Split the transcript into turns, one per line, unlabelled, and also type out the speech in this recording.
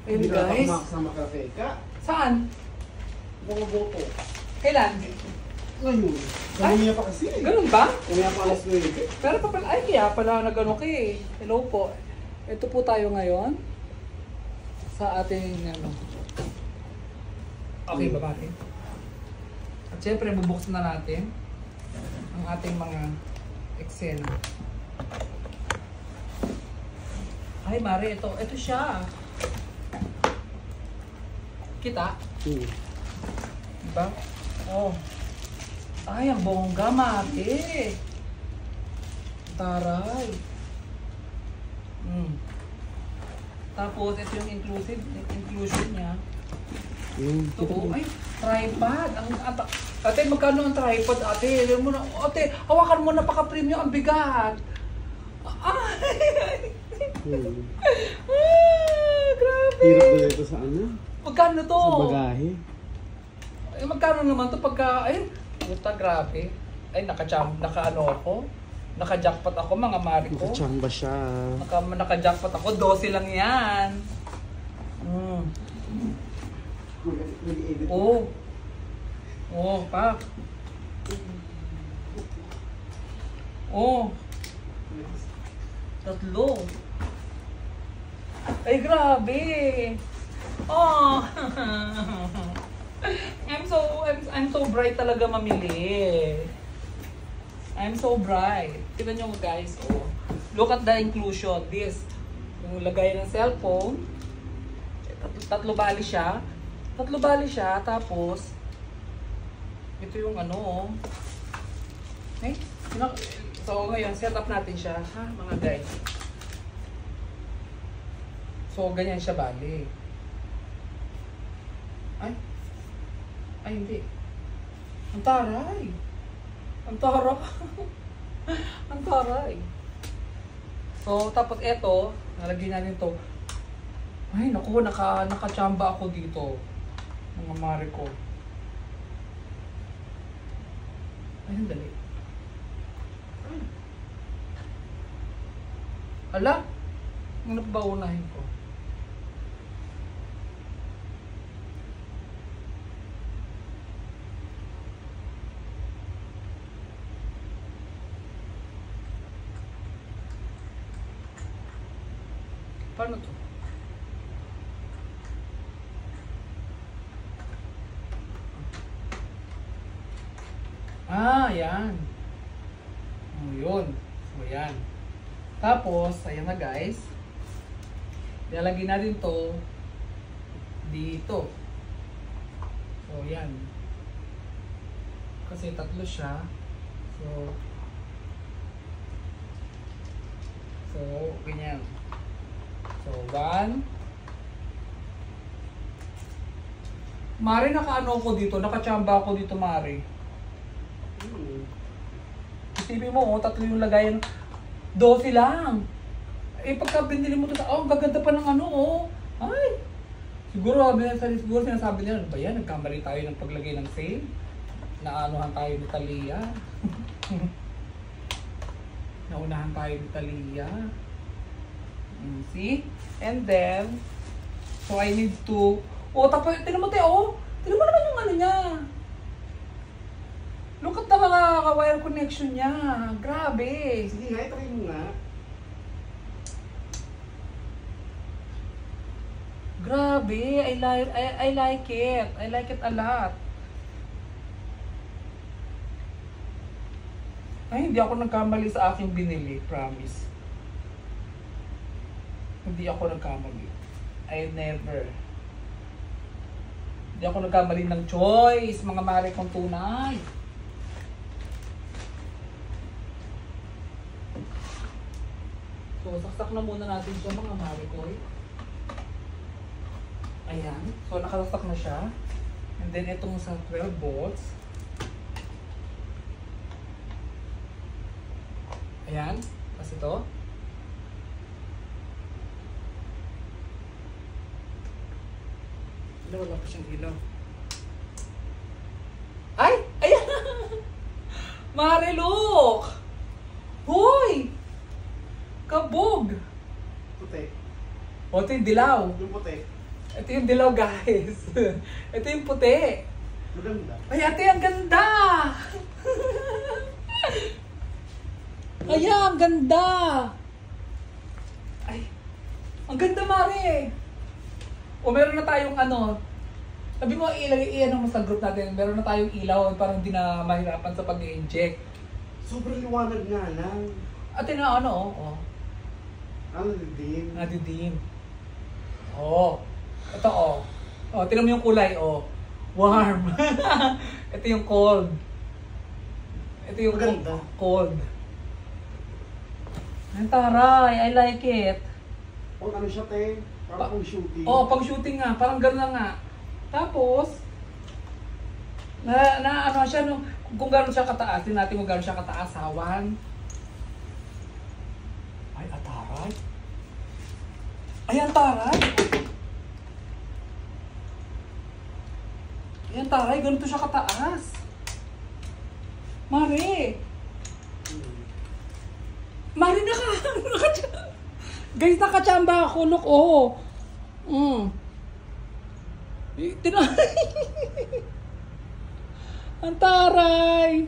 Ayun guys.
Sama ka ka.
Saan?
Bumoboto.
Kailan?
Ngayon. Umuya pa kasi.
Ganun ba?
Umuya pa alas 9.
Pero pa pala, ay kaya pala nag-ano kay. Hello po. Ito po tayo ngayon. Sa ating ano. Okay ba natin? At syempre, bubuksan na natin ang ating mga eksena. Ay, Mare, ito siya. Kita? Diba? Oh. Ay, ang bongga, Mare. Taray. Tapos, ito yung inclusion niya. Ito, ay, tripod. Ate, magkano ang tripod, ate? Ate, hawakan mo, napaka-premium, ang bigat. Ay, grabe.
Hirap ba ito sa ano?
Magkano to?
Sa bagahe.
Ay, magkano naman to pagka, ay, puta, grabe. Ay, naka-ano ako. Naka-jackpot ako, mga mari ko.
Nakachamba siya.
Naka-jackpot ako, 12 lang yan. Oh. Oh, pak. Oh. Tatlo. Ay, grabe. Oh. I'm so bright talaga mamili. I'm so bright. Tignan nyo guys, oh. Look at the inclusion. This, yung lagay ng cellphone. Tatlo bali siya. Tapos, ito yung ano, oh. Okay? So, ngayon, set up natin siya, ha, mga guys. So, ganyan siya bali. Ay, hindi. Ang taray. Ang taray. So, tapos eto, nalagyan natin to. Ay, naku, nakachamba ako dito. Mga mare ko. Ay, dali. Ala, ano ba unahin ko? Paano to? Yan. Yun. So, yan. Tapos, ayan na guys. Ilalagay natin to dito. So, yan. Kasi tatlo siya. So, ganyan. So, 1. Mari, nakaano ko dito. Nakachamba ako dito, Mari. Isipin mo, oh, tatlo yung lagayan. 12 lang. Eh, pagka binili mo ito, oh, gaganda pa ng ano, oh. Ay! Siguro sinasabi nila, ano ba yan? Nagkamali tayo ng paglagay ng sale. Naanuhan tayo ni Talia. Naunahan tayo ni Talia. See? And then, so I need to, oh, tapos, tinan mo tayo, oh. Tinan mo naman yung ano niya. Look at the mga wire connection niya. Grabe.
Sige nga, try mo nga.
Grabe. I like it. I like it a lot. Ay, hindi ako nagkamali sa aking binili. Promise. Hindi ako nagkamali. I never. Hindi ako nagkamali ng choice. Mga mare kong tunay. So, saksak na muna natin siya mga marikoy. Ayan. So, nakasaksak na siya. And then, itong sa 12 volts. Ayan. Tapos ito. Wala pa siyang ilaw. Ay! Ayan! Mare, look! Hoy! Kabog!
Puti.
O, ito yung dilaw.
Yung puti.
Ito yung dilaw, guys. Ito yung puti.
Maganda.
Ay, ate, ang ganda! Ay, ang ganda! Ay, ang ganda, Mare! O, meron na tayong ano, sabi mo, iyan mo sa group natin, meron na tayong ilaw, parang hindi na mahirapan sa pag-inject.
Sobrang liwanag nga lang.
Ate na ano, oh.
Ano din?
Nadidim. Oh. Ito, oh. Oh, tingnan mo yung kulay, oh. Warm. Ito yung cold. Ito yung
Maganda.
cold. Ang taray, I like it.
O ano siya, te? Parang kung shooting.
Oh, pang shooting nga, parang gano'n na nga. Tapos, ano siya, no, kung gano'n siya kataas, din natin kung gano'n siya kataas, hawan. Ay, ataray. Ay, ang taray. Ay, ang taray, ganito siya kataas. Mare. Mare, guys, nakachamba ako, look, oh. Ang taray!